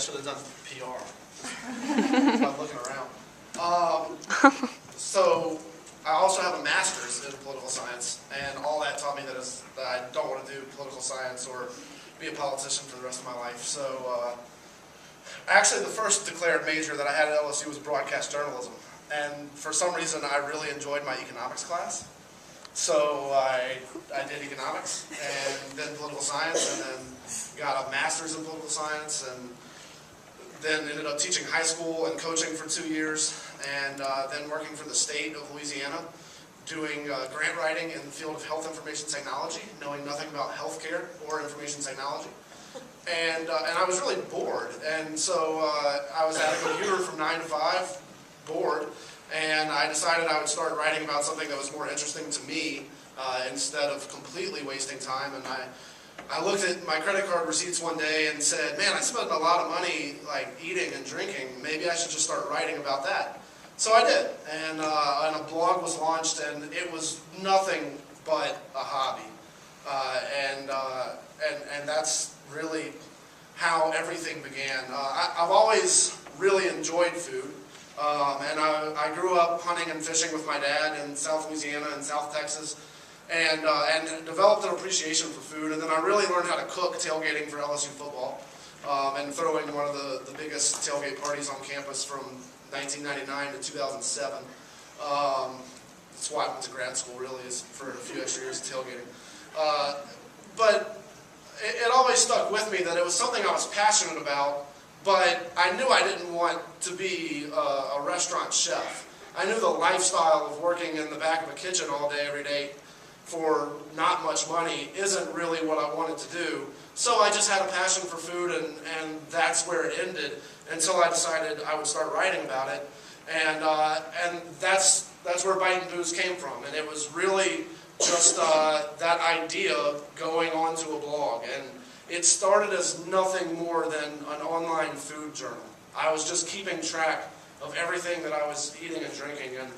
should have done PR. So I'm looking around. So I also have a master's in political science, and all that taught me that I don't want to do political science or be a politician for the rest of my life. So actually the first declared major that I had at LSU was broadcast journalism. And for some reason I really enjoyed my economics class. So I did economics and then political science, and then got a master's in political science, and then ended up teaching high school and coaching for 2 years, and then working for the state of Louisiana, doing grant writing in the field of health information technology, knowing nothing about healthcare or information technology. And I was really bored, and so I was at a computer from 9 to 5, bored, and I decided I would start writing about something that was more interesting to me instead of completely wasting time. And I looked at my credit card receipts one day and said, man, I spent a lot of money like eating and drinking. Maybe I should just start writing about that. So I did, and a blog was launched, and it was nothing but a hobby. And that's really how everything began. I've always really enjoyed food. And I grew up hunting and fishing with my dad in South Louisiana and South Texas, and developed an appreciation for food. And then I really learned how to cook tailgating for LSU football, and throwing one of the biggest tailgate parties on campus from 1999 to 2007. That's why I went to grad school, really, is for a few extra years of tailgating. But it always stuck with me that it was something I was passionate about. But I knew I didn't want to be a restaurant chef. I knew the lifestyle of working in the back of a kitchen all day, every day, for not much money isn't really what I wanted to do. So I just had a passion for food, and that's where it ended, until I decided I would start writing about it. And that's where Biting Booze came from. And it was really just that idea of going onto a blog. And it started as nothing more than an online food journal. I was just keeping track of everything that I was eating and drinking. And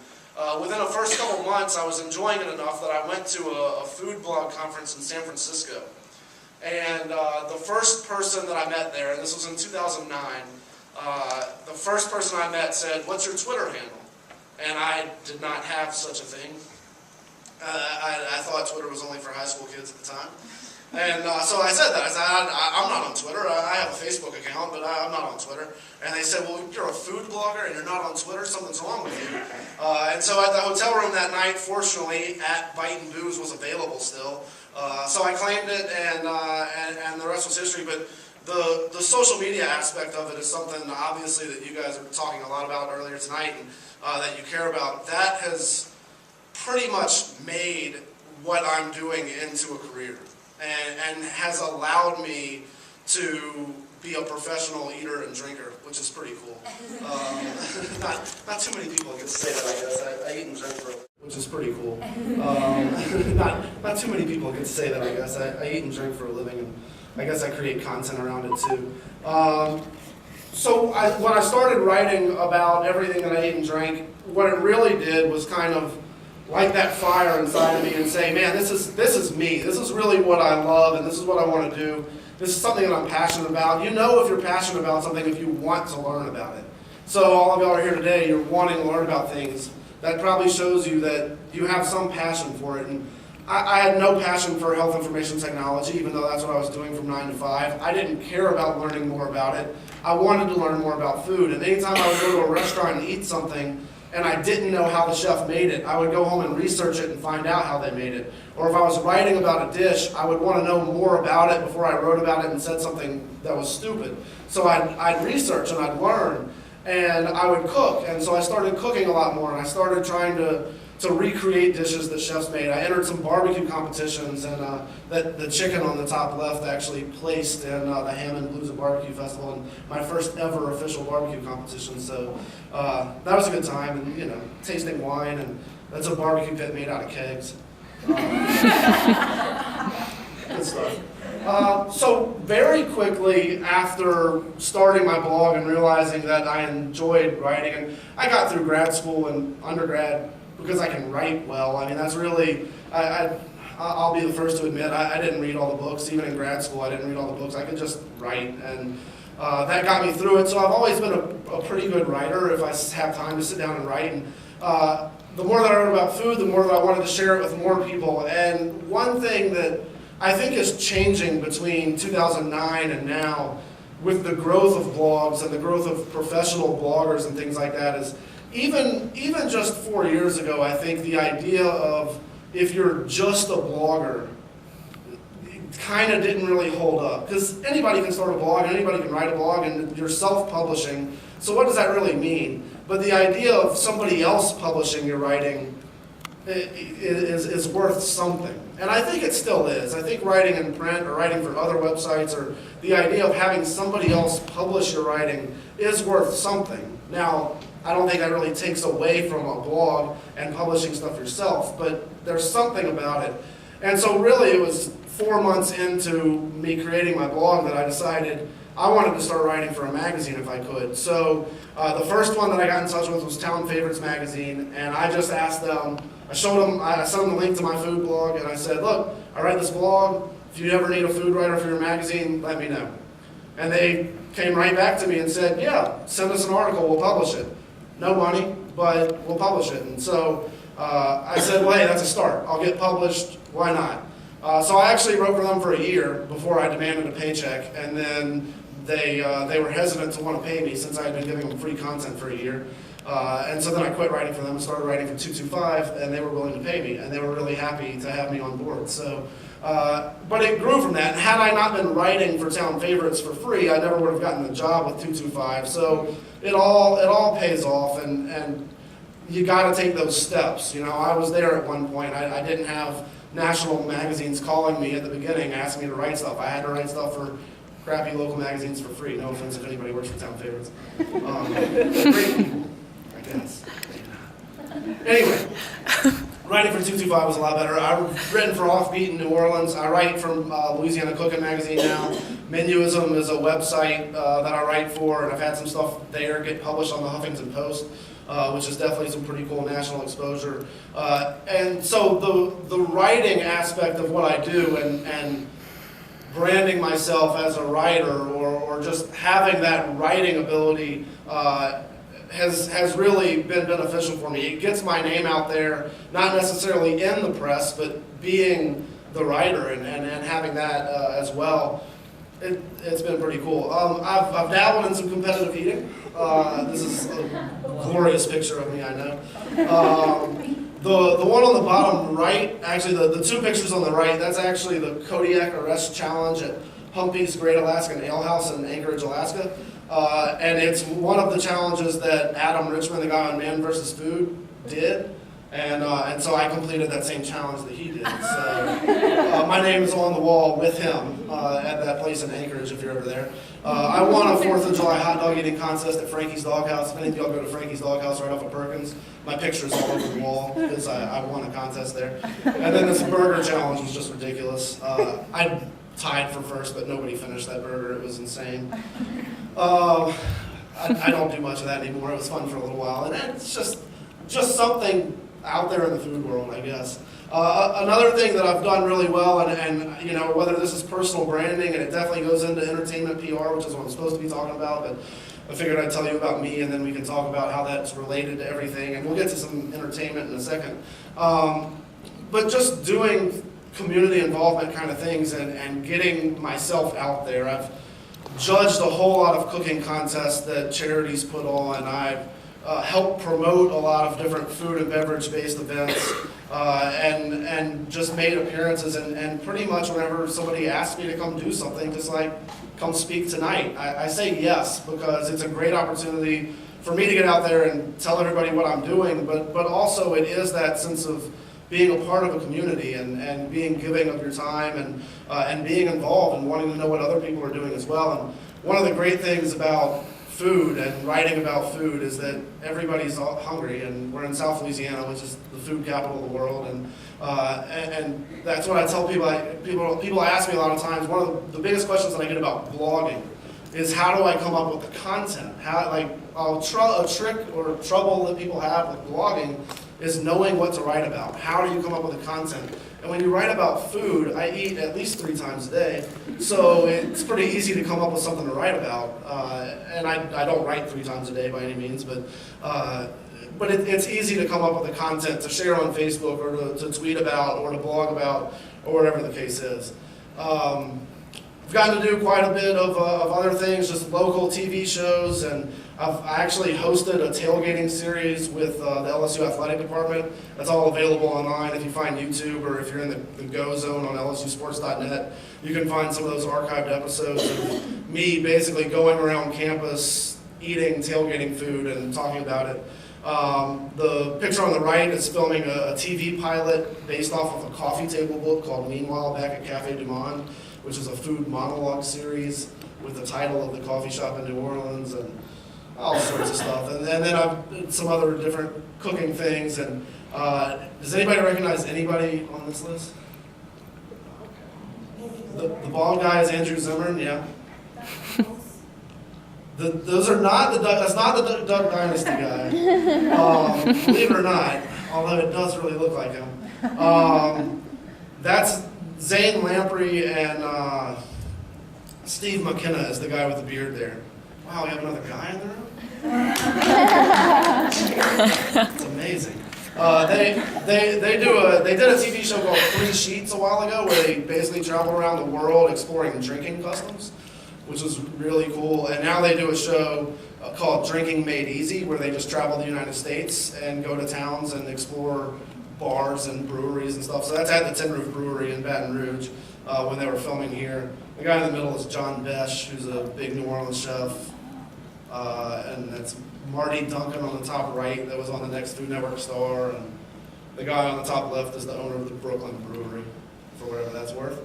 within the first couple months, I was enjoying it enough that I went to a food blog conference in San Francisco. And the first person that I met there, and this was in 2009, the first person I met said, "What's your Twitter handle?" And I did not have such a thing. I thought Twitter was only for high school kids at the time. And so I said that. I said, I'm not on Twitter. I have a Facebook account, but I'm not on Twitter. And they said, well, you're a food blogger and you're not on Twitter? Something's wrong with you. And so at the hotel room that night, fortunately, at Biting Booze was available still. So I claimed it, and the rest was history. But the social media aspect of it is something, obviously, that you guys are talking a lot about earlier tonight, and that you care about. That has pretty much made what I'm doing into a career. And has allowed me to be a professional eater and drinker, which is pretty cool. Not too many people get to say that, I guess. I eat and drink for a living, which is pretty cool. Not too many people get to say that, I guess. I eat and drink for a living, and I guess I create content around it too. So when I started writing about everything that I ate and drank, what it really did was kind of light that fire inside of me and say, man, this is me. This is really what I love, and this is what I want to do. This is something that I'm passionate about. You know if you're passionate about something if you want to learn about it. So all of y'all are here today, you're wanting to learn about things. That probably shows you that you have some passion for it. And I had no passion for health information technology, even though that's what I was doing from 9 to 5. I didn't care about learning more about it. I wanted to learn more about food. And anytime I would go to a restaurant and eat something, and I didn't know how the chef made it, I would go home and research it and find out how they made it. Or if I was writing about a dish, I would want to know more about it before I wrote about it and said something that was stupid. So I'd research and I'd learn, and I would cook. And so I started cooking a lot more, and I started trying to recreate dishes that chefs made. I entered some barbecue competitions, and the chicken on the top left actually placed in the Hammond Blues and Barbecue Festival, and my first ever official barbecue competition. So that was a good time, and tasting wine, and that's a barbecue pit made out of kegs. Good stuff. So very quickly after starting my blog and realizing that I enjoyed writing, and I got through grad school and undergrad because I can write well. I mean, that's really, I'll be the first to admit, I didn't read all the books. Even in grad school, I didn't read all the books. I could just write. And that got me through it. So I've always been a pretty good writer if I have time to sit down and write. And the more that I wrote about food, the more that I wanted to share it with more people. And one thing that I think is changing between 2009 and now with the growth of blogs and the growth of professional bloggers and things like that is even just 4 years ago, I think the idea of if you're just a blogger kind of didn't really hold up. Because anybody can start a blog, anybody can write a blog, and you're self-publishing. So what does that really mean? But the idea of somebody else publishing your writing is worth something. And I think it still is. I think writing in print or writing for other websites or the idea of having somebody else publish your writing is worth something. Now, I don't think that really takes away from a blog and publishing stuff yourself, but there's something about it. And so really it was 4 months into me creating my blog that I decided I wanted to start writing for a magazine if I could. So the first one that I got in touch with was Town Favorites magazine, and I just asked them, I sent them the link to my food blog, and I said, look, I write this blog. If you ever need a food writer for your magazine, let me know. And they came right back to me and said, yeah, send us an article, we'll publish it. No money, but we'll publish it. And so I said, well, hey, that's a start. I'll get published. Why not? So I actually wrote for them for a year before I demanded a paycheck, and then they were hesitant to want to pay me since I had been giving them free content for a year. And so then I quit writing for them and started writing for 225, and they were willing to pay me, and they were really happy to have me on board. So, but it grew from that. And had I not been writing for Town Favorites for free, I never would have gotten the job with 225. So it all pays off, and you got to take those steps. You know, I was there at one point. I didn't have national magazines calling me at the beginning asking me to write stuff. I had to write stuff for crappy local magazines for free. No offense if anybody works for Town Favorites. Great people, I guess. Anyway, writing for 225 was a lot better. I've written for Offbeat in New Orleans. I write from Louisiana Cooking Magazine now. Menuism is a website that I write for, and I've had some stuff there get published on the Huffington Post, which is definitely some pretty cool national exposure. And so the writing aspect of what I do and branding myself as a writer or just having that writing ability has really been beneficial for me. It gets my name out there, not necessarily in the press, but being the writer and having that as well. It's been pretty cool. I've dabbled in some competitive eating. This is a glorious picture of me, I know. The one on the bottom right, actually the two pictures on the right, that's actually the Kodiak Arrest Challenge at Humpy's Great Alaskan Ale House in Anchorage, Alaska. And it's one of the challenges that Adam Richmond, the guy on Man vs. Food, did. And so I completed that same challenge that he did. So my name is on the wall with him at that place in Anchorage if you're ever there. I won a 4th of July hot dog eating contest at Frankie's Doghouse. If any of y'all go to Frankie's Doghouse right off of Perkins, my picture's all over the wall because I won a contest there. And then this burger challenge was just ridiculous. I tied for first, but nobody finished that burger. It was insane. I don't do much of that anymore. It was fun for a little while. And it's just something out there in the food world, I guess. Another thing that I've done really well, and you know, whether this is personal branding, and it definitely goes into entertainment PR, which is what I'm supposed to be talking about, but I figured I'd tell you about me, and then we can talk about how that's related to everything, and we'll get to some entertainment in a second. But just doing community involvement kind of things and getting myself out there. I've judged a whole lot of cooking contests that charities put on. I've helped promote a lot of different food and beverage-based events, and just made appearances. And pretty much whenever somebody asks me to come do something, just like come speak tonight, I say yes, because it's a great opportunity for me to get out there and tell everybody what I'm doing. But also it is that sense of being a part of a community and being giving of your time and being involved and wanting to know what other people are doing as well. And one of the great things about food and writing about food is that everybody's hungry, and we're in South Louisiana, which is the food capital of the world, and that's what I tell people. People ask me a lot of times, one of the biggest questions that I get about blogging is how do I come up with the content? A trick or trouble that people have with blogging is knowing what to write about. How do you come up with the content? And when you write about food, I eat at least 3 times a day, so it's pretty easy to come up with something to write about. And I don't write 3 times a day by any means, but it's easy to come up with the content to share on Facebook or to tweet about or to blog about or whatever the case is. I've gotten to do quite a bit of other things, just local TV shows, and I actually hosted a tailgating series with the LSU athletic department. That's all available online if you find YouTube, or if you're in the Go Zone on LSUsports.net. You can find some of those archived episodes of me basically going around campus, eating tailgating food and talking about it. The picture on the right is filming a TV pilot based off of a coffee table book called Meanwhile Back at Cafe Du Monde, which is a food monologue series with the title of the coffee shop in New Orleans and all sorts of stuff. And then I've did some other different cooking things. And does anybody recognize anybody on this list? The bald guy is Andrew Zimmern, yeah. Those are not that's not the Duck Dynasty guy. Believe it or not, although it does really look like him. That's Zane Lamprey and Steve McKenna is the guy with the beard there. Wow, we have another guy in the room? It's amazing. They did a TV show called 3 Sheets a while ago where they basically traveled around the world exploring drinking customs, which was really cool. And now they do a show called Drinking Made Easy, where they just travel the United States and go to towns and explore bars and breweries and stuff. So that's at the Tin Roof Brewery in Baton Rouge when they were filming here. The guy in the middle is John Besh, who's a big New Orleans chef. And that's Marty Duncan on the top right that was on the next Food Network star. And the guy on the top left is the owner of the Brooklyn Brewery, for whatever that's worth.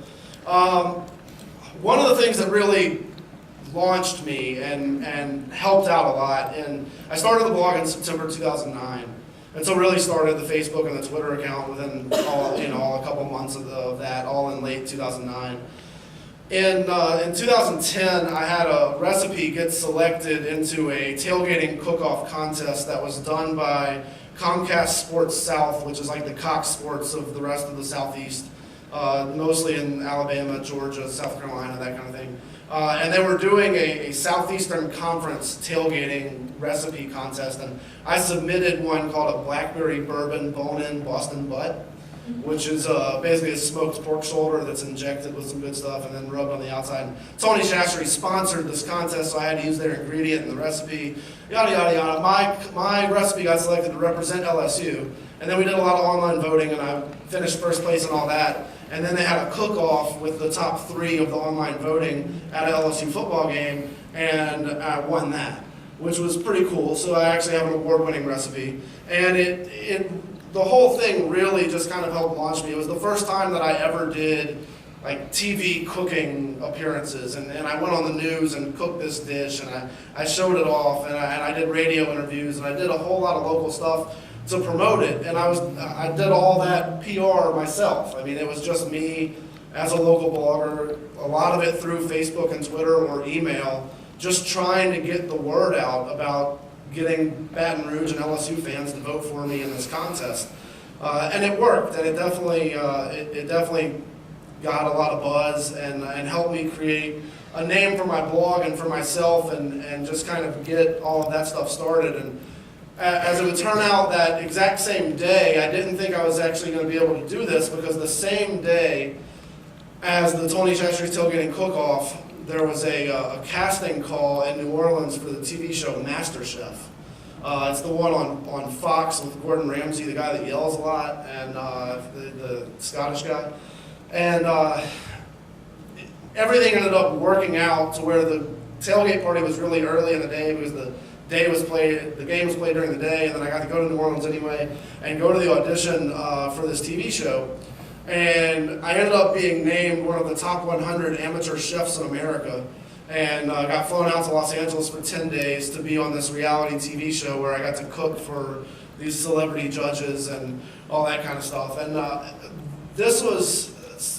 One of the things that really launched me and helped out a lot, and I started the blog in September 2009, and so really started the Facebook and the Twitter account within a couple months of that, all in late 2009. In 2010, I had a recipe get selected into a tailgating cook-off contest that was done by Comcast Sports South, which is like the Cox Sports of the rest of the Southeast, mostly in Alabama, Georgia, South Carolina, that kind of thing. And they were doing a Southeastern Conference tailgating recipe contest, and I submitted one called a Blackberry Bourbon Bone-In Boston Butt, which is basically a smoked pork shoulder that's injected with some good stuff and then rubbed on the outside. And Tony Chastry sponsored this contest, so I had to use their ingredient in the recipe, yada, yada, yada. My recipe got selected to represent LSU, and then we did a lot of online voting, and I finished first place and all that. And then they had a cook-off with the top 3 of the online voting at an LSU football game, and I won that, which was pretty cool. So I actually have an award-winning recipe. And the whole thing really just kind of helped launch me. It was the first time that I ever did like TV cooking appearances, and I went on the news and cooked this dish, and I showed it off, and I did radio interviews, and I did a whole lot of local stuff to promote it, and I did all that PR myself. I mean, it was just me as a local blogger, a lot of it through Facebook and Twitter or email, just trying to get the word out about getting Baton Rouge and LSU fans to vote for me in this contest. And it worked, and it definitely got a lot of buzz and helped me create a name for my blog and for myself and just kind of get all of that stuff started. And as it would turn out, that exact same day, I didn't think I was actually going to be able to do this, because the same day as the Tony Chastry's Tailgating Cook-Off, there was a casting call in New Orleans for the TV show MasterChef. It's the one on Fox with Gordon Ramsay, the guy that yells a lot, and the Scottish guy. And everything ended up working out to where the tailgate party was really early in the day, because the game was played during the day, and then I got to go to New Orleans anyway and go to the audition for this TV show. And I ended up being named one of the top 100 amateur chefs in America, and got flown out to Los Angeles for 10 days to be on this reality TV show where I got to cook for these celebrity judges and all that kind of stuff. And this was,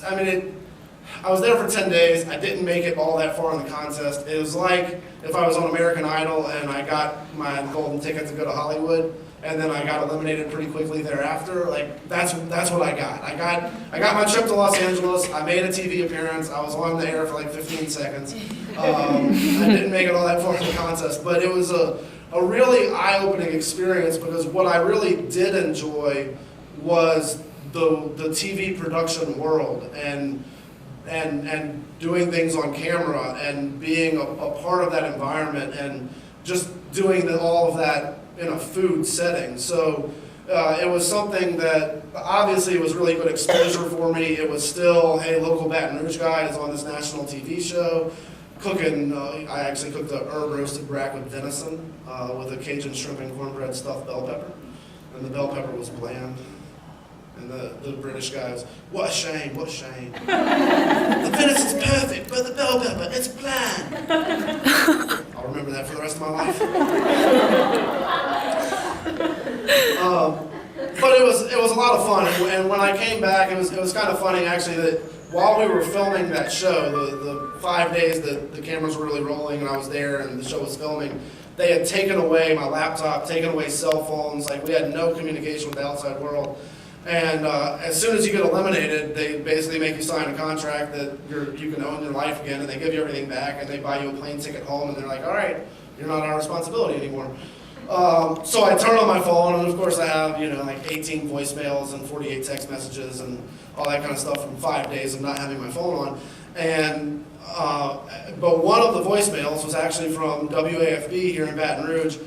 I was there for 10 days. I didn't make it all that far in the contest. It was like if I was on American Idol and I got my golden ticket to go to Hollywood, and then I got eliminated pretty quickly thereafter. Like that's what I got. I got my trip to Los Angeles. I made a TV appearance. I was on the air for like 15 seconds. I didn't make it all that far in the contest, but it was a really eye-opening experience because what I really did enjoy was the TV production world and doing things on camera and being a part of that environment and just doing all of that in a food setting. So it was something that obviously was really good exposure for me. It was still, hey, local Baton Rouge guy is on this national TV show. Cooking, I actually cooked a herb roasted brack with venison with a Cajun shrimp and cornbread stuffed bell pepper. And the bell pepper was bland. And the British guy was, what a shame, what a shame. The venison's perfect, but the bell pepper, it's bland. I'll remember that for the rest of my life. But it was a lot of fun. And when I came back, it was kind of funny actually that while we were filming that show, the 5 days that the cameras were really rolling and I was there and the show was filming, they had taken away my laptop, taken away cell phones, like we had no communication with the outside world. And as soon as you get eliminated, they basically make you sign a contract that you can own your life again, and they give you everything back, and they buy you a plane ticket home, and they're like, all right, you're not our responsibility anymore. So I turn on my phone, and of course I have, like 18 voicemails and 48 text messages and all that kind of stuff from 5 days of not having my phone on. And but one of the voicemails was actually from WAFB here in Baton Rouge,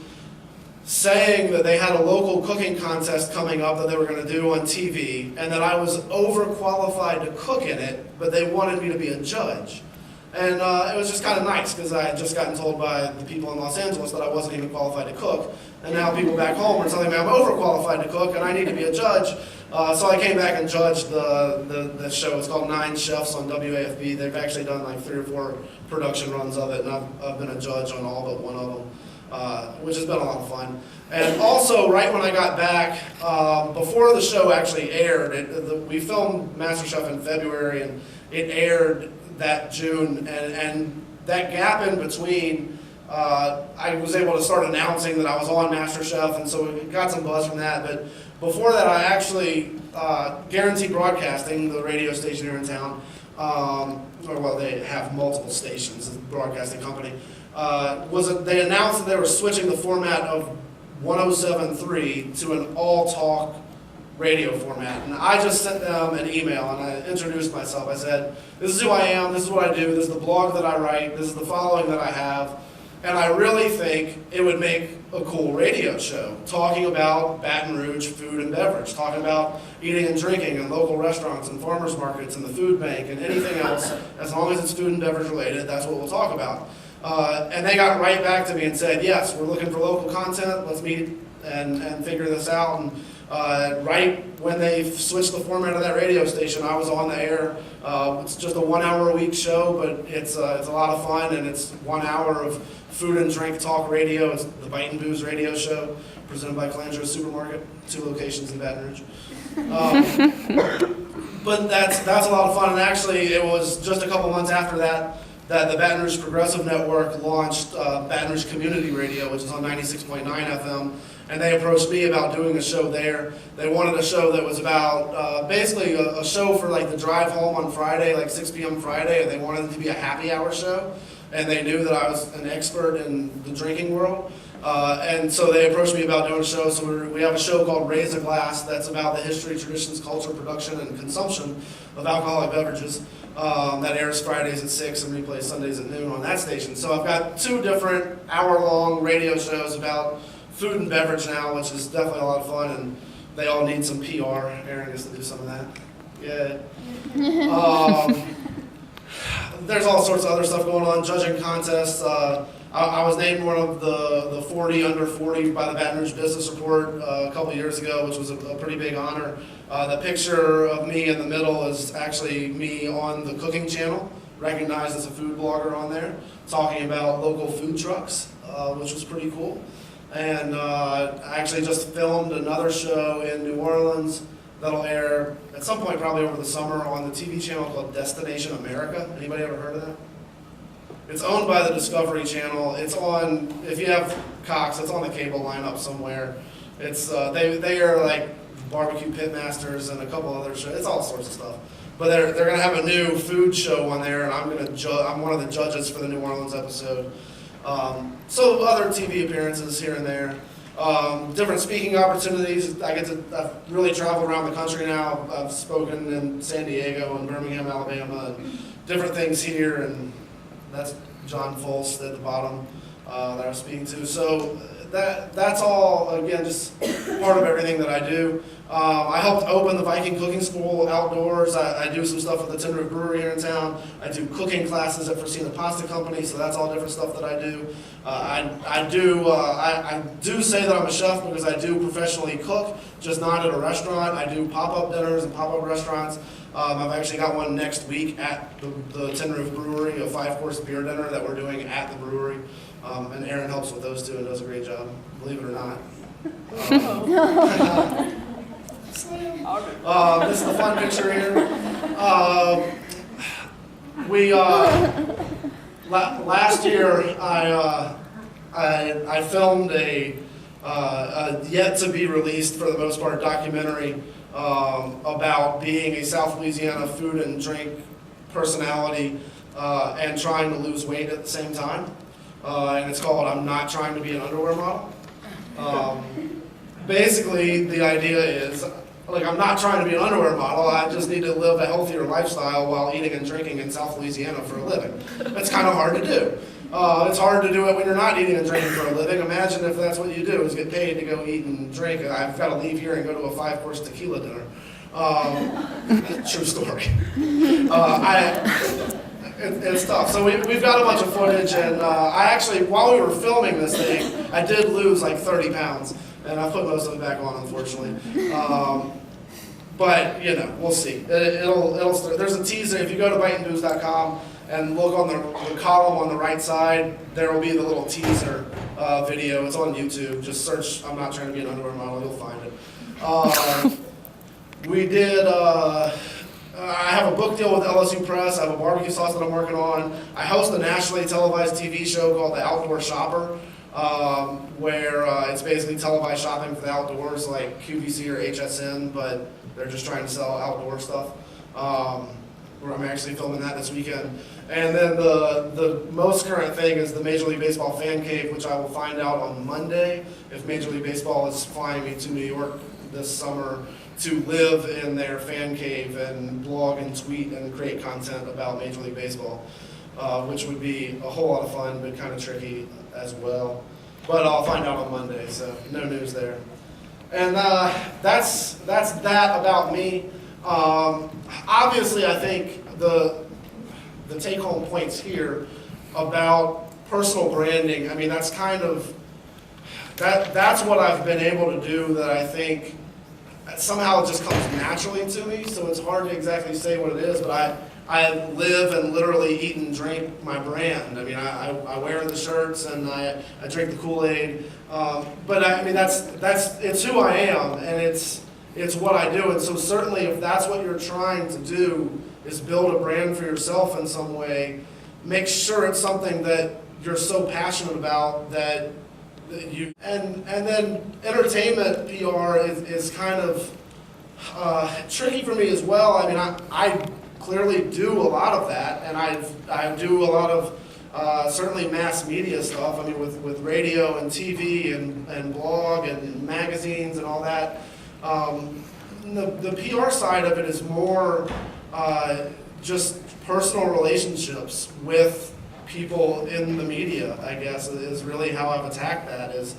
saying that they had a local cooking contest coming up that they were going to do on TV, and that I was overqualified to cook in it, but they wanted me to be a judge. And it was just kind of nice, because I had just gotten told by the people in Los Angeles that I wasn't even qualified to cook, and now people back home are telling me I'm overqualified to cook, and I need to be a judge. So I came back and judged the show. It's called 9 Chefs on WAFB. They've actually done like 3 or 4 production runs of it, and I've been a judge on all but one of them. Which has been a lot of fun. And also, right when I got back, before the show actually aired, we filmed MasterChef in February, and it aired that June, and that gap in between, I was able to start announcing that I was on MasterChef, and so it got some buzz from that. But before that, I actually, Guarantee Broadcasting, the radio station here in town, they have multiple stations, the broadcasting company, they announced that they were switching the format of 107.3 to an all-talk radio format. And I just sent them an email and I introduced myself. I said, this is who I am, this is what I do, this is the blog that I write, this is the following that I have, and I really think it would make a cool radio show talking about Baton Rouge food and beverage, talking about eating and drinking in local restaurants and farmers markets and the food bank and anything else. As long as it's food and beverage related, that's what we'll talk about. And they got right back to me and said, yes, we're looking for local content, let's meet and figure this out. And right when they switched the format of that radio station, I was on the air. It's just a 1 hour a week show, but it's a lot of fun, and it's 1 hour of food and drink talk radio. It's the Bite and Booze radio show, presented by Calandra Supermarket, 2 locations in Baton Rouge. But that's a lot of fun, and actually it was just a couple months after that the Baton Rouge Progressive Network launched Baton Rouge Community Radio, which is on 96.9 FM, and they approached me about doing a show there. They wanted a show that was about basically a show for like the drive home on Friday, like 6 p.m. Friday, and they wanted it to be a happy hour show, and they knew that I was an expert in the drinking world. And so they approached me about doing a show. So we have a show called Raise a Glass that's about the history, traditions, culture, production, and consumption of alcoholic beverages. That airs Fridays at 6 and replays Sundays at noon on that station. So I've got 2 different hour-long radio shows about food and beverage now, which is definitely a lot of fun, and they all need some PR. Aaron gets to do some of that. Yeah. There's all sorts of other stuff going on, judging contests. I was named one of the 40 under 40 by the Baton Rouge Business Report a couple years ago, which was a pretty big honor. The picture of me in the middle is actually me on the cooking channel, recognized as a food blogger on there, talking about local food trucks, which was pretty cool. And I actually just filmed another show in New Orleans that'll air at some point probably over the summer on the TV channel called Destination America. Anybody ever heard of that? It's owned by the Discovery Channel. It's on, if you have Cox, it's on the cable lineup somewhere. It's they are like barbecue pit masters and a couple other shows. It's all sorts of stuff. But they're going to have a new food show on there, and I'm one of the judges for the New Orleans episode. So other TV appearances here and there. Different speaking opportunities. I've really traveled around the country now. I've spoken in San Diego and Birmingham, Alabama, and different things here, and that's John Fulst at the bottom that I was speaking to. So that's all, again, just part of everything that I do. I helped open the Viking Cooking School outdoors. I do some stuff at the Tin Roof Brewery here in town. I do cooking classes at Forsina Pasta Company, so that's all different stuff that I do. I do say that I'm a chef because I do professionally cook, just not at a restaurant. I do pop-up dinners and pop-up restaurants. I've actually got one next week at the Tin Roof Brewery, a 5-course beer dinner that we're doing at the brewery. And Aaron helps with those two and does a great job, believe it or not. This is the fun picture here. Last year I filmed a yet to be released, for the most part, documentary about being a South Louisiana food and drink personality and trying to lose weight at the same time. And it's called "I'm Not Trying to Be an Underwear Model." Basically, the idea is, like, I'm not trying to be an underwear model. I just need to live a healthier lifestyle while eating and drinking in South Louisiana for a living. That's kind of hard to do. It's hard to do it when you're not eating and drinking for a living. Imagine if that's what you do, is get paid to go eat and drink. I've got to leave here and go to a 5-course tequila dinner. True story. It's tough. So we've got a bunch of footage, and I actually, while we were filming this thing, I did lose like 30 pounds, and I put most of it back on, unfortunately. But you know, we'll see. It'll start. There's a teaser. If you go to biteandbooze.com and look on the column on the right side, there will be the little teaser video. It's on YouTube. Just search "I'm Not Trying to Be an Underwear Model." You'll find it. We did. I have a book deal with LSU Press. I have a barbecue sauce that I'm working on. I host a nationally televised TV show called The Outdoor Shopper, where it's basically televised shopping for the outdoors, like QVC or HSN, but they're just trying to sell outdoor stuff. Where I'm actually filming that this weekend. And then the most current thing is the Major League Baseball Fan Cave, which I will find out on Monday if Major League Baseball is flying me to New York this summer to live in their fan cave and blog and tweet and create content about Major League Baseball, which would be a whole lot of fun, but kind of tricky as well. But I'll find out on Monday, so no news there. And that's that about me. Obviously, I think the take-home points here about personal branding, I mean, that's kind of, that's what I've been able to do that I think somehow it just comes naturally to me, so it's hard to exactly say what it is, but I live and literally eat and drink my brand. I mean, I wear the shirts and I drink the Kool-Aid, but I mean, it's who I am, and it's what I do. And so certainly if that's what you're trying to do, is build a brand for yourself in some way, make sure it's something that you're so passionate about that you, and then entertainment PR is kind of tricky for me as well. I mean, I clearly do a lot of that, and I do a lot of certainly mass media stuff. I mean, with radio and TV and blog and magazines and all that. The PR side of it is more just personal relationships with people in the media, I guess, is really how I've attacked that. Is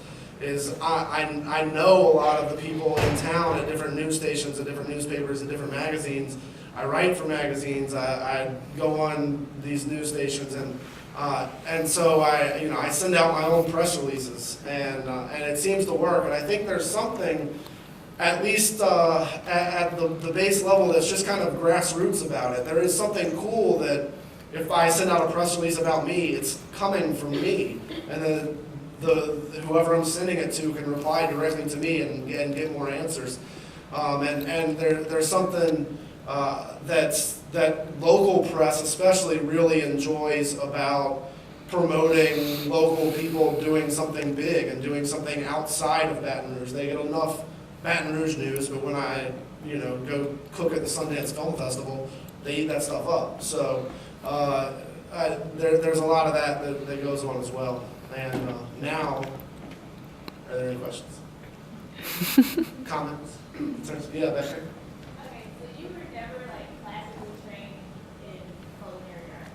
I know a lot of the people in town at different news stations, at different newspapers, at different magazines. I write for magazines. I go on these news stations, and so I send out my own press releases, and it seems to work. And I think there's something, at least at the base level, that's just kind of grassroots about it. There is something cool that if I send out a press release about me, it's coming from me, and then whoever I'm sending it to can reply directly to me and get more answers. And there's something that local press especially really enjoys about promoting local people doing something big and doing something outside of Baton Rouge. They get enough Baton Rouge news, but when I, go cook at the Sundance Film Festival, they eat that stuff up. So there's a lot of that goes on as well. And now, are there any questions? Comments? Yeah, back there. Okay, so you were never classically trained in culinary art?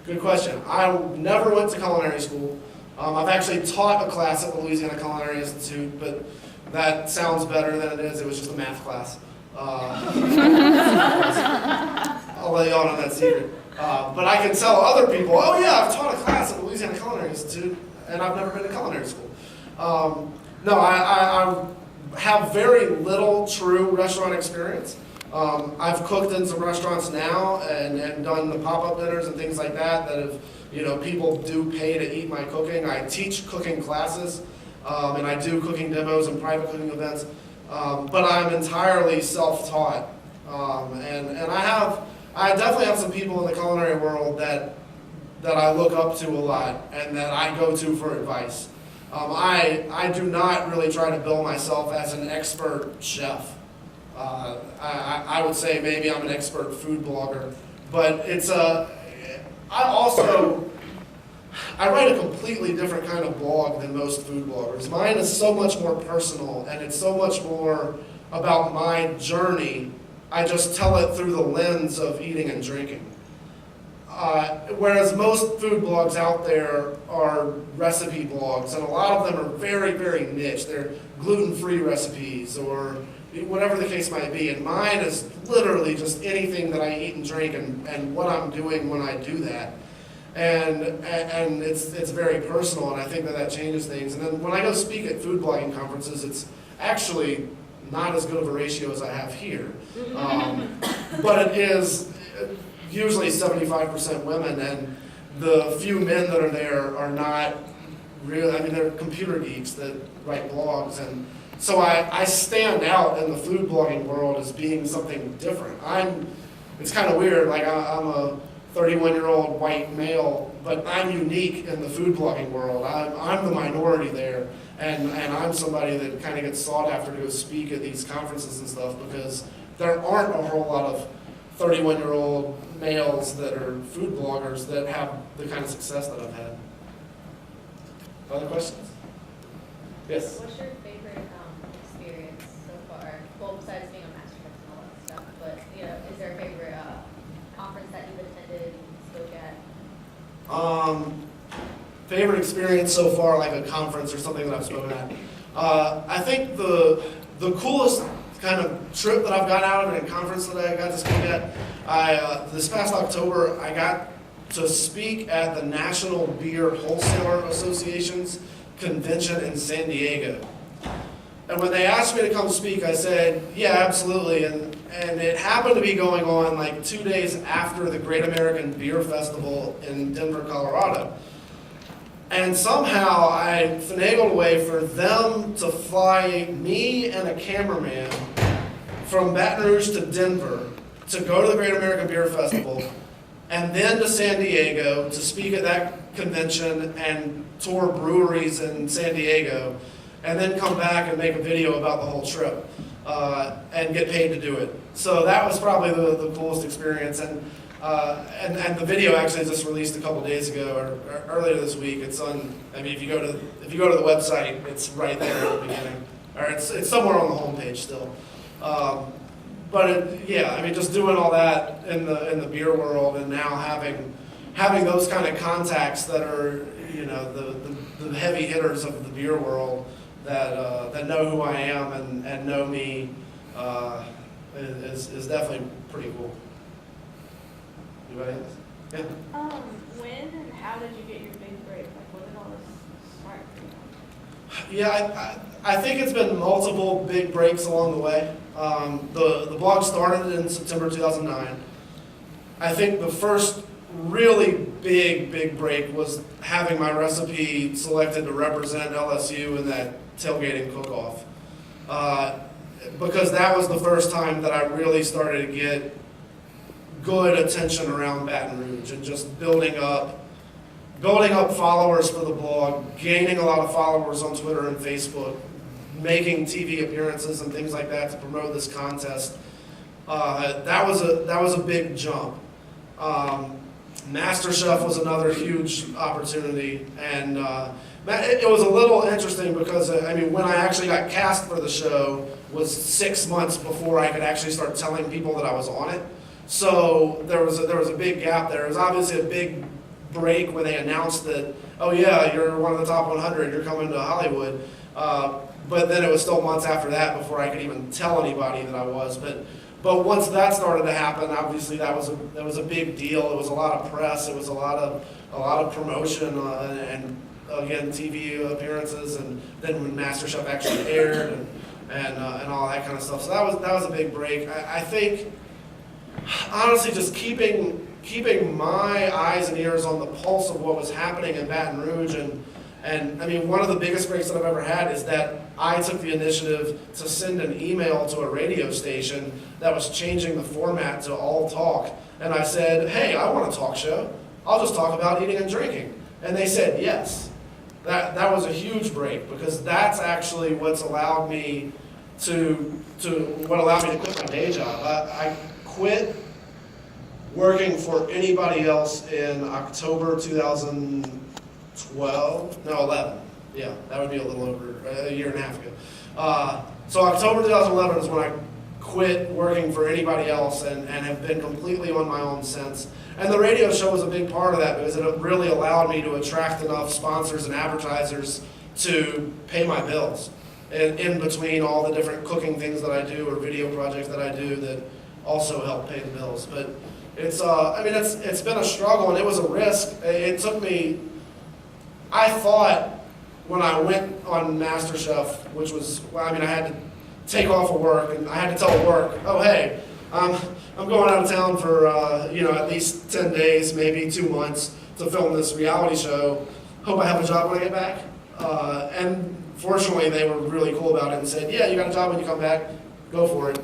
Good question. I never went to culinary school. I've actually taught a class at the Louisiana Culinary Institute, but that sounds better than it is. It was just a math class. I'll let y'all know that secret. But I can tell other people, oh yeah, I've taught a class at the Louisiana Culinary Institute, and I've never been to culinary school. No, I have very little true restaurant experience. I've cooked in some restaurants now and done the pop-up dinners and things like that have, people do pay to eat my cooking. I teach cooking classes, and I do cooking demos and private cooking events, but I'm entirely self-taught. And I definitely have some people in the culinary world that I look up to a lot and that I go to for advice. I do not really try to bill myself as an expert chef. I would say maybe I'm an expert food blogger, but I write a completely different kind of blog than most food bloggers. Mine is so much more personal, and it's so much more about my journey. I just tell it through the lens of eating and drinking. Whereas most food blogs out there are recipe blogs, and a lot of them are very, very niche. They're gluten-free recipes or whatever the case might be. And mine is literally just anything that I eat and drink and what I'm doing when I do that. And it's very personal, and I think that changes things. And then when I go speak at food blogging conferences, it's actually not as good of a ratio as I have here. But it is usually 75% women, and the few men that are there are not really, they're computer geeks that write blogs. And so I stand out in the food blogging world as being something different. It's kind of weird, I'm a 31-year-old white male, but I'm unique in the food blogging world. I'm the minority there, and I'm somebody that kind of gets sought after to go speak at these conferences and stuff because there aren't a whole lot of 31-year-old males that are food bloggers that have the kind of success that I've had. Other questions? Yes? What's your favorite experience so far? Well, besides being on MasterChef and all that stuff, but is there a favorite conference that you've attended, spoke at? Favorite experience so far, like a conference or something that I've spoken at. I think the coolest kind of trip that I've got out of it, a conference that I got to speak at, this past October, I got to speak at the National Beer Wholesaler Association's convention in San Diego. And when they asked me to come speak, I said, yeah, absolutely. And it happened to be going on 2 days after the Great American Beer Festival in Denver, Colorado. And somehow I finagled a way for them to fly me and a cameraman from Baton Rouge to Denver to go to the Great American Beer Festival and then to San Diego to speak at that convention and tour breweries in San Diego, and then come back and make a video about the whole trip and get paid to do it. So that was probably the coolest experience. And the video actually just released a couple days ago or earlier this week. It's on. If you go to the website, it's right there at the beginning, or it's somewhere on the homepage still. But just doing all that in the beer world, and now having those kind of contacts that are the heavy hitters of the beer world that know who I am and know me is definitely pretty cool. Anybody else? Yeah. When and how did you get your big break? What did all this start for you? Yeah, I think it's been multiple big breaks along the way. The blog started in September 2009. I think the first really big break was having my recipe selected to represent LSU in that tailgating cook-off. Because that was the first time that I really started to get good attention around Baton Rouge and just building up building up followers for the blog, gaining a lot of followers on Twitter and Facebook, making TV appearances and things like that to promote this contest. That was a big jump. MasterChef was another huge opportunity, and it was a little interesting because when I actually got cast for the show was 6 months before I could actually start telling people that I was on it. So there was a big gap there. It was obviously a big break when they announced that, oh yeah, you're one of the top 100, you're coming to Hollywood. But then it was still months after that before I could even tell anybody that I was. But once that started to happen, obviously that was a big deal. It was a lot of press. It was a lot of promotion, and again TV appearances, and then when MasterChef actually aired, and all that kind of stuff. So that was a big break. I think honestly just keeping my eyes and ears on the pulse of what was happening in Baton Rouge, and I mean, one of the biggest breaks that I've ever had is that I took the initiative to send an email to a radio station that was changing the format to all talk. And I said, hey, I want a talk show. I'll just talk about eating and drinking. And they said yes. That was a huge break, because that's actually what's allowed me to quit my day job. I quit working for anybody else in October 2011. Yeah, that would be a little over a year and a half ago. So October 2011 is when I quit working for anybody else and have been completely on my own since. And the radio show was a big part of that, because it really allowed me to attract enough sponsors and advertisers to pay my bills. And in between all the different cooking things that I do or video projects that I do that also help pay the bills. But it's been a struggle, and it was a risk. It took me, I thought when I went on MasterChef, which was, I had to take off of work, and I had to tell work, oh hey, I'm going out of town for at least 10 days, maybe 2 months to film this reality show. Hope I have a job when I get back. And fortunately, they were really cool about it and said, yeah, you got a job when you come back, go for it.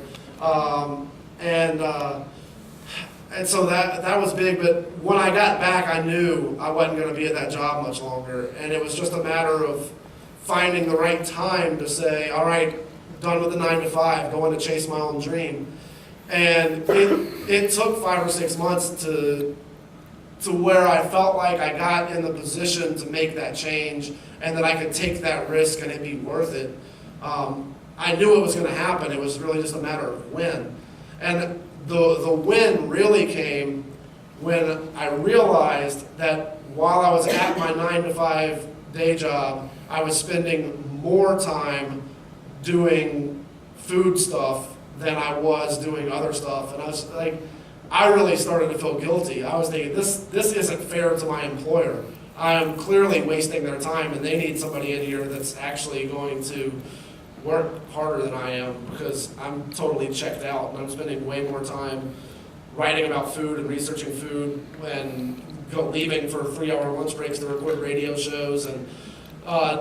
And so that was big, but when I got back, I knew I wasn't going to be at that job much longer, and it was just a matter of finding the right time to say, all right, done with the 9 to 5, going to chase my own dream. And it took 5 or 6 months to where I felt like I got in the position to make that change, and that I could take that risk and it'd be worth it. I knew it was going to happen. It was really just a matter of when. And the win really came when I realized that while I was at my 9 to 5 day job, I was spending more time doing food stuff than I was doing other stuff. And I was like, I really started to feel guilty. I was thinking, this isn't fair to my employer. I am clearly wasting their time, and they need somebody in here that's actually going to work harder than I am, because I'm totally checked out, and I'm spending way more time writing about food and researching food, and leaving for 3-hour lunch breaks to record radio shows and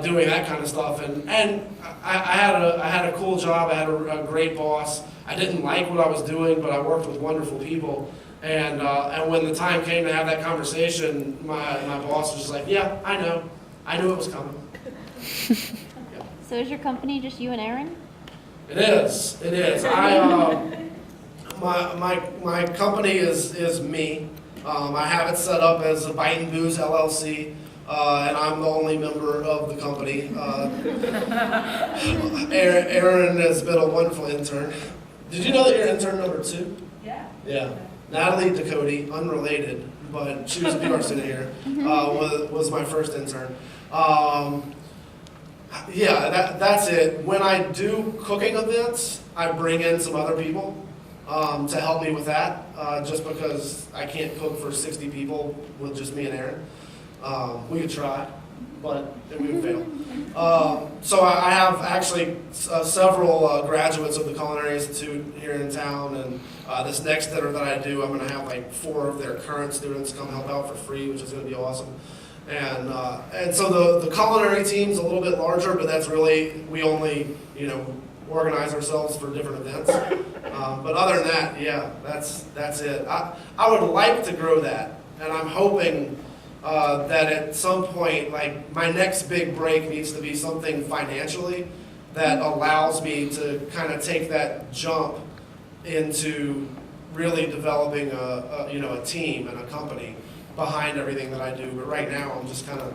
doing that kind of stuff. And I had a cool job. I had a great boss. I didn't like what I was doing, but I worked with wonderful people. And when the time came to have that conversation, my boss was just like, yeah, I know. I knew it was coming. Yeah. So is your company just you and Aaron? It is. My company is me. I have it set up as a Bite and Booze LLC, and I'm the only member of the company. Aaron has been a wonderful intern. Did you know that you're intern number 2? Yeah. Yeah. Natalie Ducote, unrelated, but she was a PR student here, was my first intern. That's it. When I do cooking events, I bring in some other people to help me with that, just because I can't cook for 60 people with just me and Aaron. We could try, but we would fail. So I have actually several graduates of the Culinary Institute here in town, and this next dinner that I do, I'm going to have like 4 of their current students come help out for free, which is going to be awesome. And so the culinary team's a little bit larger, but that's really, we only organize ourselves for different events. But other than that, yeah, that's it. I would like to grow that, and I'm hoping that at some point, like, my next big break needs to be something financially that allows me to kind of take that jump into really developing a team and a company behind everything that I do. But right now, I'm just kind of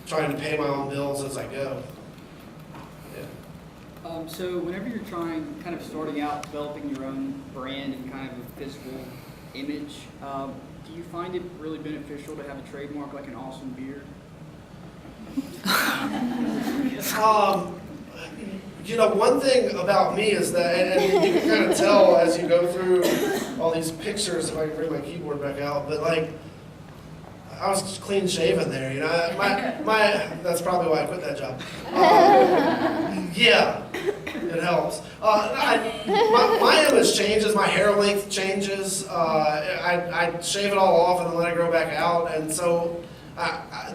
trying to pay my own bills as I go. Yeah. So whenever you're kind of starting out, developing your own brand and kind of a physical image, do you find it really beneficial to have a trademark like an awesome beard? One thing about me is that, and you can kind of tell as you go through all these pictures, if I can bring my keyboard back out, but like, I was just clean shaven there, that's probably why I quit that job. Yeah, it helps. My image changes, my hair length changes. I shave it all off and then let it grow back out, and so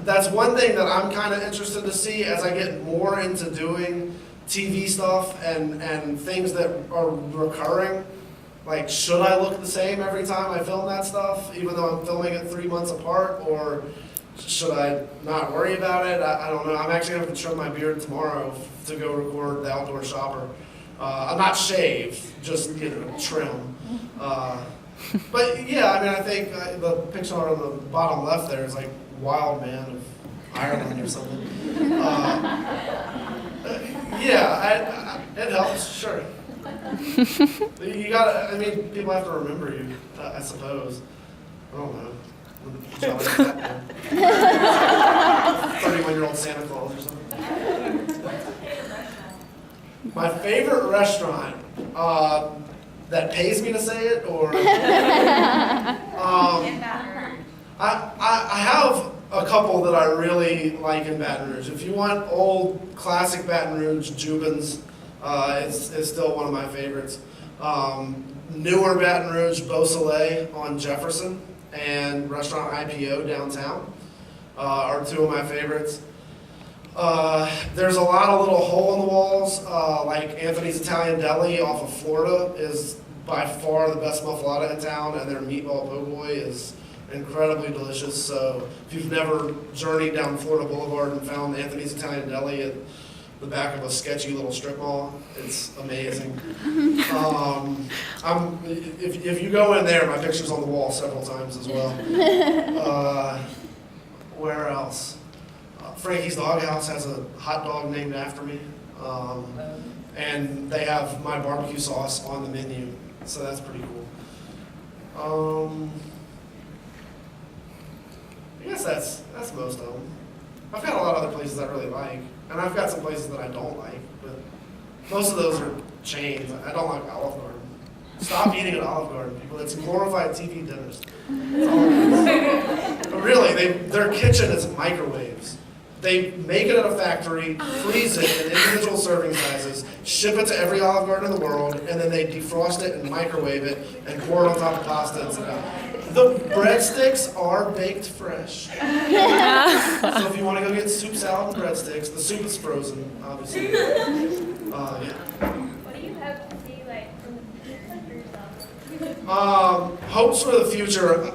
that's one thing that I'm kind of interested to see as I get more into doing TV stuff and things that are recurring. Like, should I look the same every time I film that stuff, even though I'm filming it 3 months apart, or should I not worry about it? I don't know. I'm actually going to trim my beard tomorrow to go record The Outdoor Shopper. I'm not shaved, just trim. But yeah, I mean, I think the picture on the bottom left there is like Wild Man of Ireland or something. Yeah, it helps, sure. You gotta, I mean, people have to remember you, I suppose. I don't know. 31-year-old Santa Claus or something. My favorite restaurant, that pays me to say it, or I have a couple that I really like in Baton Rouge. If you want old classic Baton Rouge, Jubin's, it's still one of my favorites. Newer Baton Rouge, Beausoleil on Jefferson and Restaurant IPO downtown are two of my favorites. There's a lot of little hole in the walls, like Anthony's Italian Deli off of Florida is by far the best muffalata in town, and their meatball po' boy is incredibly delicious. So if you've never journeyed down Florida Boulevard and found Anthony's Italian Deli at the back of a sketchy little strip mall, it's amazing. If you go in there, my picture's on the wall several times as well. Where else? Frankie's Doghouse has a hot dog named after me, and they have my barbecue sauce on the menu, so that's pretty cool. I guess that's most of them. I've got a lot of other places I really like, and I've got some places that I don't like, but most of those are chains. I don't like Olive Garden. Stop eating at Olive Garden, people. It's glorified TV dinners. That's all it is. But really, their kitchen is microwaves. They make it at a factory, freeze it in individual serving sizes, ship it to every Olive Garden in the world, and then they defrost it and microwave it and pour it on top of pasta and stuff. The breadsticks are baked fresh. So if you want to go get soup, salad, and breadsticks, the soup is frozen, obviously. Yeah. What do you hope to see, like, from the future for yourself? Hopes for the future.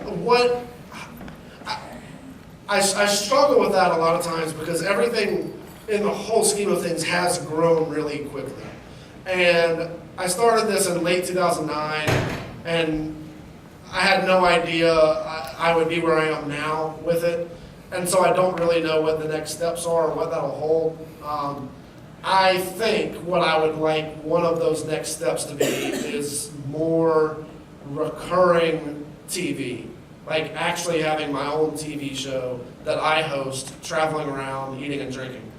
I struggle with that a lot of times because everything in the whole scheme of things has grown really quickly. And I started this in late 2009, and I had no idea I would be where I am now with it. And so I don't really know what the next steps are or what that'll hold. I think what I would like one of those next steps to be is more recurring TV. Like actually having my own TV show that I host, traveling around, eating and drinking.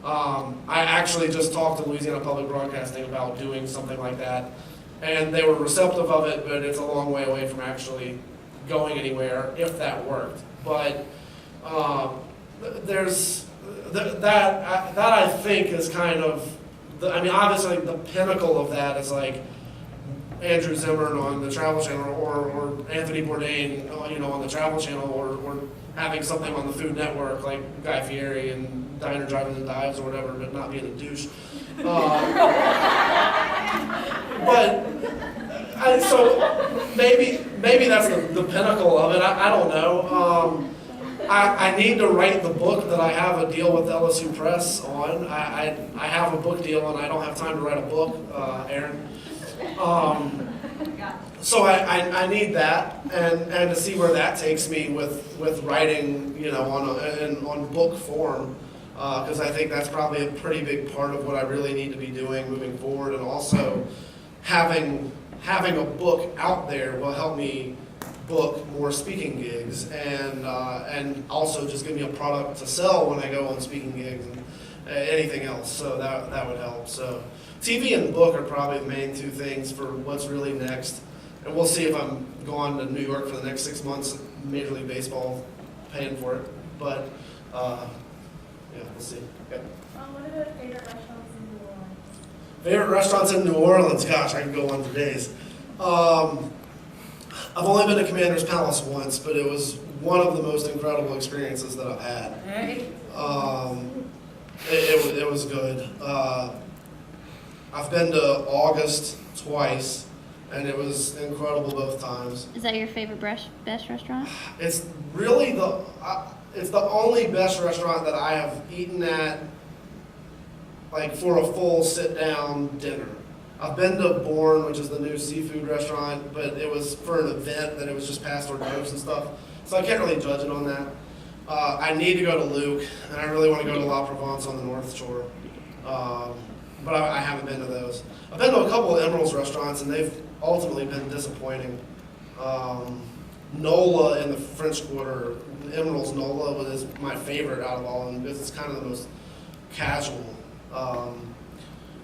I actually just talked to Louisiana Public Broadcasting about doing something like that, and they were receptive of it, but it's a long way away from actually going anywhere if that worked. But there's that I think is kind of, obviously the pinnacle of that is like Andrew Zimmern on the Travel Channel, or Anthony Bourdain, on the Travel Channel, or having something on the Food Network like Guy Fieri and Diner, Driving and Dives or whatever, but not being a douche. So maybe that's the pinnacle of it. I don't know. I need to write the book that I have a deal with LSU Press on. I have a book deal and I don't have time to write a book, Aaron. So I need that and to see where that takes me with writing, on book form. Because I think that's probably a pretty big part of what I really need to be doing moving forward, and also having a book out there will help me book more speaking gigs, and also just give me a product to sell when I go on speaking gigs and anything else. So that would help. So TV and book are probably the main two things for what's really next, and we'll see if I'm going to New York for the next 6 months. Major League Baseball paying for it, but. Yeah, we'll see. Yep. What are the favorite restaurants in New Orleans? Favorite restaurants in New Orleans? Gosh, I can go on for days. I've only been to Commander's Palace once, but it was one of the most incredible experiences that I've had. It was good. I've been to August twice, and it was incredible both times. Is that your favorite best restaurant? It's really it's the only best restaurant that I have eaten at, like, for a full sit-down dinner. I've been to Bourne, which is the new seafood restaurant, but it was for an event that it was just past hors d'oeuvres and stuff, so I can't really judge it on that. I need to go to Luke, and I really want to go to La Provence on the North Shore, but I haven't been to those. I've been to a couple of Emerald's restaurants, and they've ultimately been disappointing. Nola in the French Quarter, Emerald's Nola was my favorite out of all of them because it's kind of the most casual.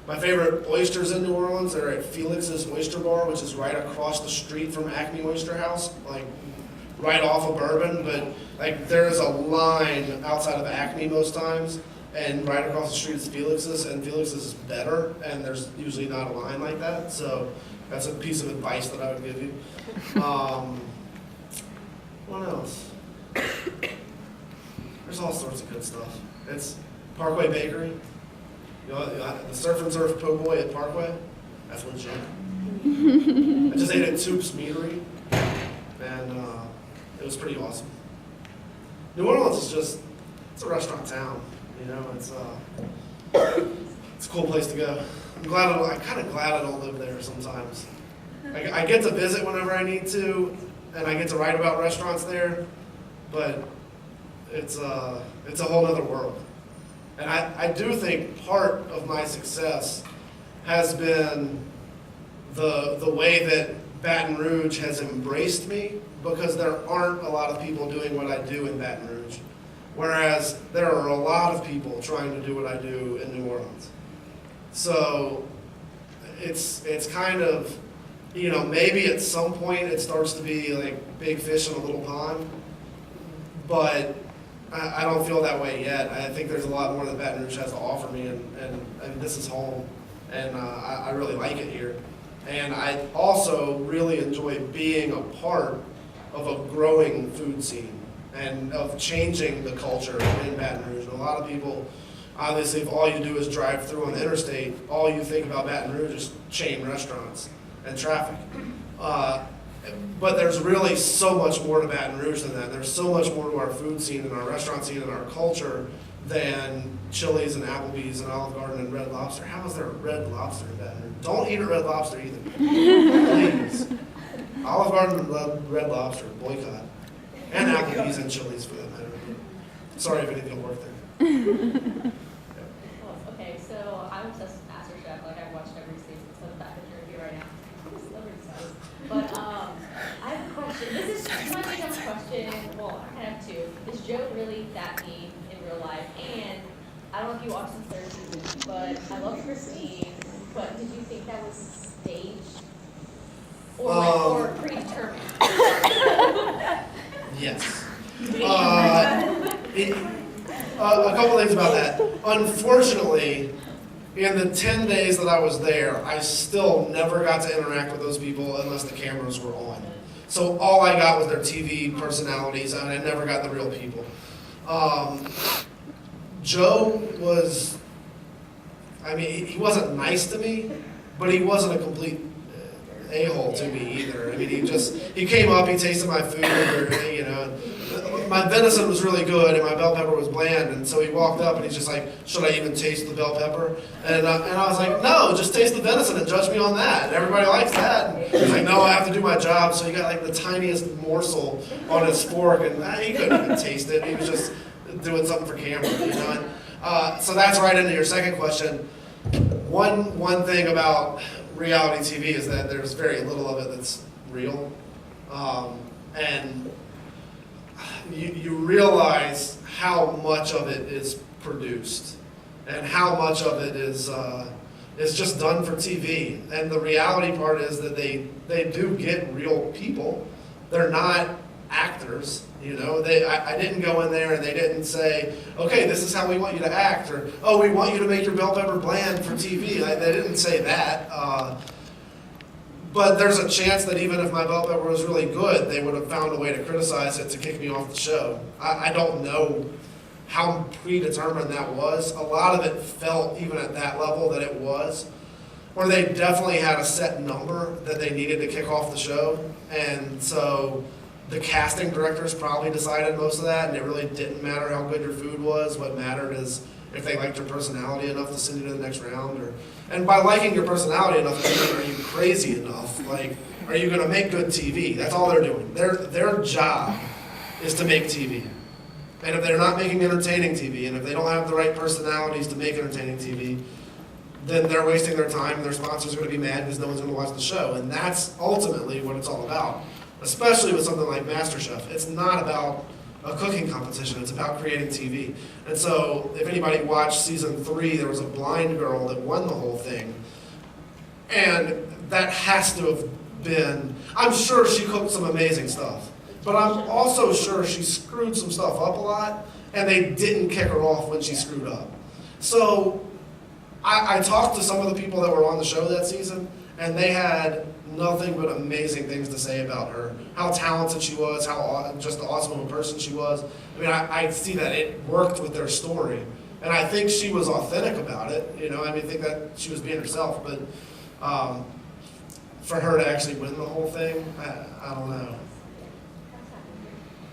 My favorite oysters in New Orleans are at Felix's Oyster Bar, which is right across the street from Acme Oyster House, like right off of Bourbon, but like there's a line outside of Acme most times, and right across the street is Felix's, and Felix's is better, and there's usually not a line like that, so that's a piece of advice that I would give you. What else? There's all sorts of good stuff. It's Parkway Bakery. The Surf and Surf Po' Boy at Parkway. That's legit. I just ate at Soup's Meadery, and it was pretty awesome. New Orleans is it's a restaurant town. It's a cool place to go. I'm kind of glad I don't live there sometimes. I get to visit whenever I need to, and I get to write about restaurants there, but it's a whole other world. And I do think part of my success has been the way that Baton Rouge has embraced me, because there aren't a lot of people doing what I do in Baton Rouge, whereas there are a lot of people trying to do what I do in New Orleans. So it's kind of, maybe at some point it starts to be like big fish in a little pond, but I don't feel that way yet. I think there's a lot more that Baton Rouge has to offer me, and this is home, and I really like it here. And I also really enjoy being a part of a growing food scene and of changing the culture in Baton Rouge. And a lot of people, obviously, if all you do is drive through on the interstate, all you think about Baton Rouge is chain restaurants and traffic. But there's really so much more to Baton Rouge than that. There's so much more to our food scene and our restaurant scene and our culture than Chili's and Applebee's and Olive Garden and Red Lobster. How is there a Red Lobster in Baton Rouge? Don't eat at Red Lobster either. Please. Olive Garden and Red Lobster, boycott. And Applebee's and Chili's for that matter. Sorry if any of you work there. Okay, so I'm obsessed with MasterChef. Like, I've watched every season, so I'm back in Jersey right now. Celebrity status. But I have a question. This might be a dumb question. Well, I kind of have two. Is Joe really that mean in real life? And I don't know if you watched the third season, but I love Christine. But did you think that was staged or predetermined? Yes. A couple things about that. Unfortunately, in the 10 days that I was there, I still never got to interact with those people unless the cameras were on. So all I got was their TV personalities, and I never got the real people. Joe was, he wasn't nice to me, but he wasn't a complete, a-hole to me either. I mean, he came up, he tasted my food, my venison was really good and my bell pepper was bland, and so he walked up and he's just like, should I even taste the bell pepper? And I was like, no, just taste the venison and judge me on that. And everybody likes that. And he's like, no, I have to do my job. So he got like the tiniest morsel on his fork, and he couldn't even taste it. He was just doing something for camera, And, so that's right into your second question. One thing about reality TV is that there's very little of it that's real, and you realize how much of it is produced and how much of it is just done for TV. And the reality part is that they do get real people. They're not actors. I didn't go in there and they didn't say, okay, this is how we want you to act, or, oh, we want you to make your bell pepper bland for TV. They didn't say that. But there's a chance that even if my bell pepper was really good, they would have found a way to criticize it to kick me off the show. I don't know how predetermined that was. A lot of it felt, even at that level, that it was, where they definitely had a set number that they needed to kick off the show. And so the casting directors probably decided most of that, and it really didn't matter how good your food was. What mattered is if they liked your personality enough to send you to the next round. And by liking your personality enough, are you crazy enough? Like, are you going to make good TV? That's all they're doing. Their job is to make TV. And if they're not making entertaining TV, and if they don't have the right personalities to make entertaining TV, then they're wasting their time, and their sponsors are going to be mad because no one's going to watch the show. And that's ultimately what it's all about, especially with something like MasterChef. It's not about a cooking competition, it's about creating TV. And so if anybody watched season 3, there was a blind girl that won the whole thing. And that has to have been, I'm sure she cooked some amazing stuff, but I'm also sure she screwed some stuff up a lot, and they didn't kick her off when she screwed up. So I talked to some of the people that were on the show that season, and they had nothing but amazing things to say about her, how talented she was, how just awesome of a person she was. I mean, I see that it worked with their story, and I think she was authentic about it. I think that she was being herself, but for her to actually win the whole thing, I don't know.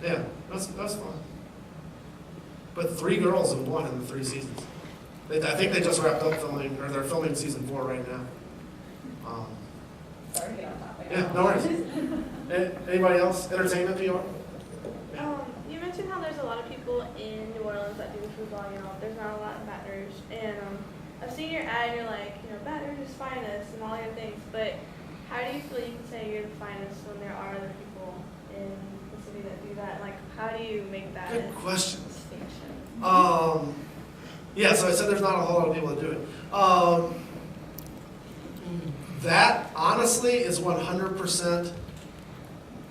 Yeah, that's fun. But 3 girls have won in the 3 seasons. I think they just wrapped up filming, or they're filming season 4 right now. Sorry to get on topic. Yeah, no worries. Anybody else? Entertainment PR? You mentioned how there's a lot of people in New Orleans that do food blogging. There's not a lot in Baton Rouge, and I've seen your ad. And you're like, Baton Rouge is finest and all your things. But how do you feel you can say you're the finest when there are other people in the city that do that? Like, how do you make that Good question. distinction? Yeah, so I said there's not a whole lot of people that do it. That, honestly, is 100%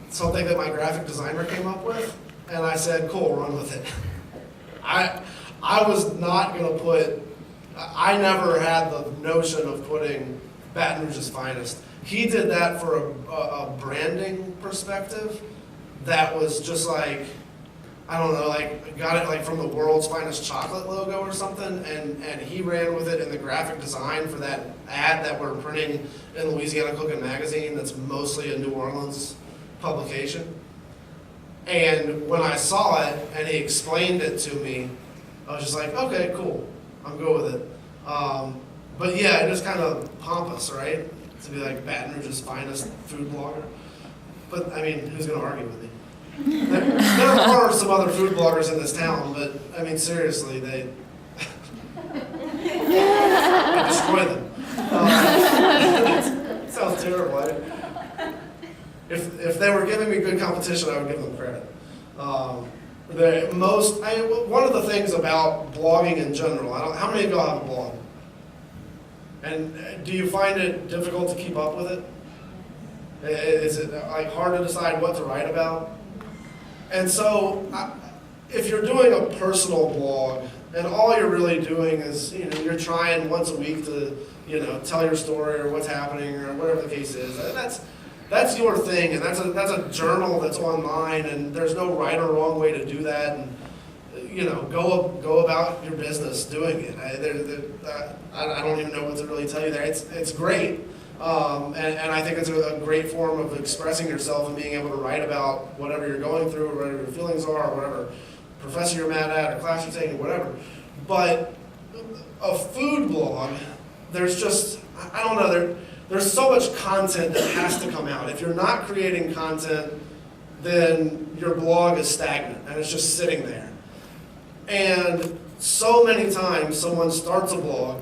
something that my graphic designer came up with, and I said, cool, run with it. I was not going to I never had the notion of putting Baton Rouge's finest. He did that for a branding perspective that was just like, I don't know, like got it like from the world's finest chocolate logo or something, and he ran with it in the graphic design for that ad that we're printing in Louisiana Cooking Magazine that's mostly a New Orleans publication. And when I saw it and he explained it to me, I was just like, okay, cool, I'm good with it. But yeah, it is kind of pompous, right? To be like Baton Rouge's finest food blogger. But I mean, who's going to argue with me? There are some other food bloggers in this town, but I mean, seriously, they I destroy them. Sounds terrible. If they were giving me good competition, I would give them credit. One of the things about blogging in general, how many of y'all have a blog? And do you find it difficult to keep up with it? Is it like hard to decide what to write about? And so, if you're doing a personal blog, and all you're really doing is, you're trying once a week to, tell your story or what's happening or whatever the case is, that's your thing, and that's a journal that's online, and there's no right or wrong way to do that, and go about your business doing it. I don't even know what to really tell you there. It's great, And I think it's a great form of expressing yourself and being able to write about whatever you're going through, or whatever your feelings are, or whatever professor you're mad at, or class you're taking, whatever. But a food blog, there's just, I don't know, there's so much content that has to come out. If you're not creating content, then your blog is stagnant and it's just sitting there. And so many times someone starts a blog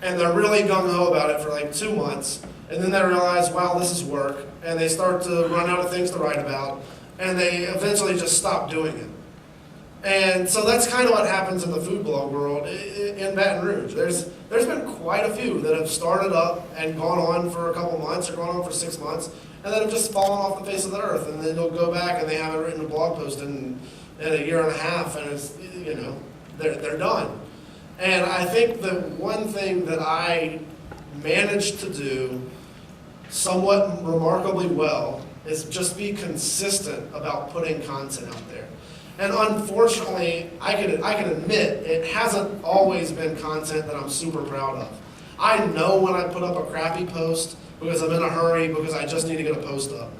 and they're really gung-ho about it for like 2 months, and then they realize, wow, this is work, and they start to run out of things to write about, and they eventually just stop doing it. And so that's kind of what happens in the food blog world in Baton Rouge. There's been quite a few that have started up and gone on for a couple months or gone on for 6 months, and then have just fallen off the face of the earth, and then they'll go back and they haven't written a blog post in a year and a half, and it's, you know, they're done. And I think the one thing that I managed to do somewhat remarkably well is just be consistent about putting content out there. And unfortunately, I can admit it hasn't always been content that I'm super proud of. I know when I put up a crappy post because I'm in a hurry, because I just need to get a post up.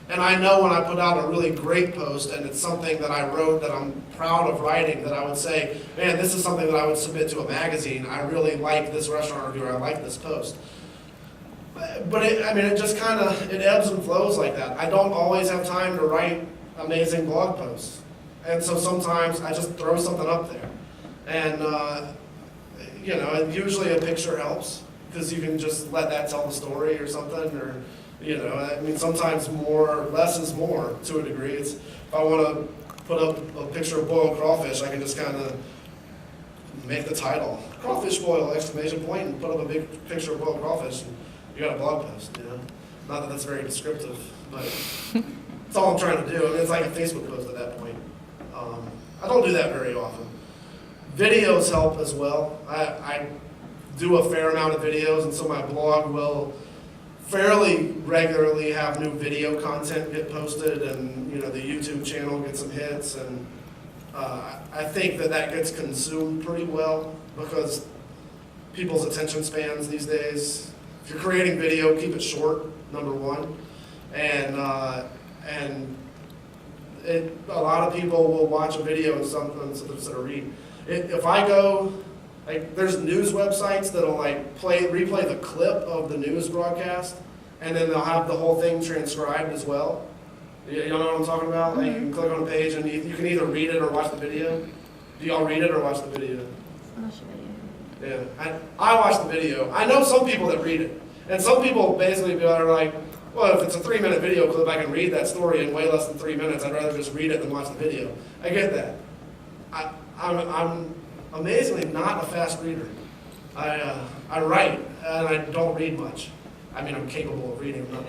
And I know when I put out a really great post and it's something that I wrote that I'm proud of writing, that I would say, man, this is something that I would submit to a magazine. I really like this restaurant review, or I like this post. But it just kind of, it ebbs and flows like that. I don't always have time to write amazing blog posts. And so sometimes I just throw something up there. And, you know, usually a picture helps, because you can just let that tell the story or something, or, you know, I mean, sometimes less is more to a degree. It's, if I want to put up a picture of boiled crawfish, I can just kind of make the title, crawfish boil, exclamation point, and put up a big picture of boiled crawfish, and you got a blog post, you know. Not that that's very descriptive, but that's all I'm trying to do. I mean, it's like a Facebook post at that point. I don't do that very often. Videos help as well. I do a fair amount of videos, and so my blog will fairly regularly have new video content get posted, and, you know, the YouTube channel gets some hits, and I think that gets consumed pretty well, because people's attention spans these days, if you're creating video, keep it short, number one, and a lot of people will watch a video instead of read. If I go, like, there's news websites that'll like replay the clip of the news broadcast, and then they'll have the whole thing transcribed as well. You know what I'm talking about? Like, you can click on a page and you can either read it or watch the video. Do y'all read it or watch the video? Watch the video. Yeah, I watch the video. I know some people that read it, and some people basically are like, well, if it's a 3-minute video clip, I can read that story in way less than 3 minutes. I'd rather just read it than watch the video. I get that. I'm amazingly not a fast reader. I write, and I don't read much. I mean, I'm capable of reading. But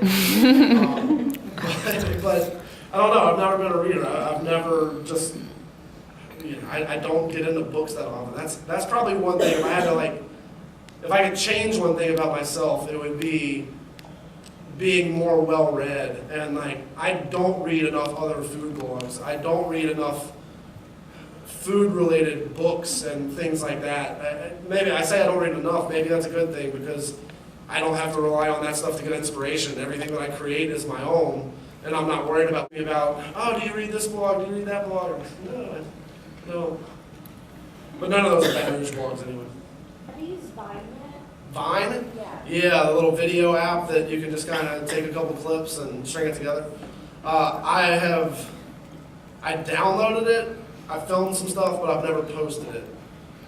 I don't know. I've never been a reader. I've never just, you know, I don't get into books that often. That's probably one thing. If I had to, like, if I could change one thing about myself, it would be being more well-read. And, like, I don't read enough other food blogs. I don't read enough food-related books and things like that. Maybe I say I don't read enough. Maybe that's a good thing, because I don't have to rely on that stuff to get inspiration. Everything that I create is my own, and I'm not worried about, oh, do you read this blog? Do you read that blog? No. But none of those are Baton Rouge blogs anyway. Have you used Vine yet? Vine? Yeah. Yeah, the little video app that you can just kind of take a couple clips and string it together. I downloaded it, I filmed some stuff, but I've never posted it.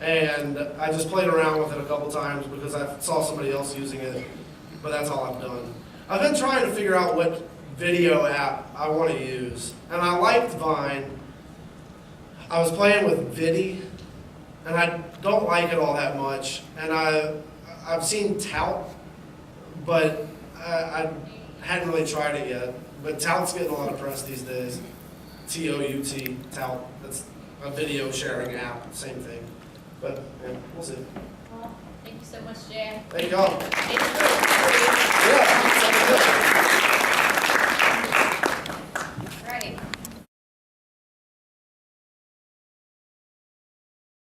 And I just played around with it a couple times because I saw somebody else using it, but that's all I've done. I've been trying to figure out what video app I want to use, and I liked Vine. I was playing with Vidi, and I don't like it all that much, and I've seen Tout, but I hadn't really tried it yet. But Tout's getting a lot of press these days. T-O-U-T, Tout. That's a video sharing app, same thing. But yeah, we'll see. Well, thank you so much, Jay. Thank y'all. Thank you.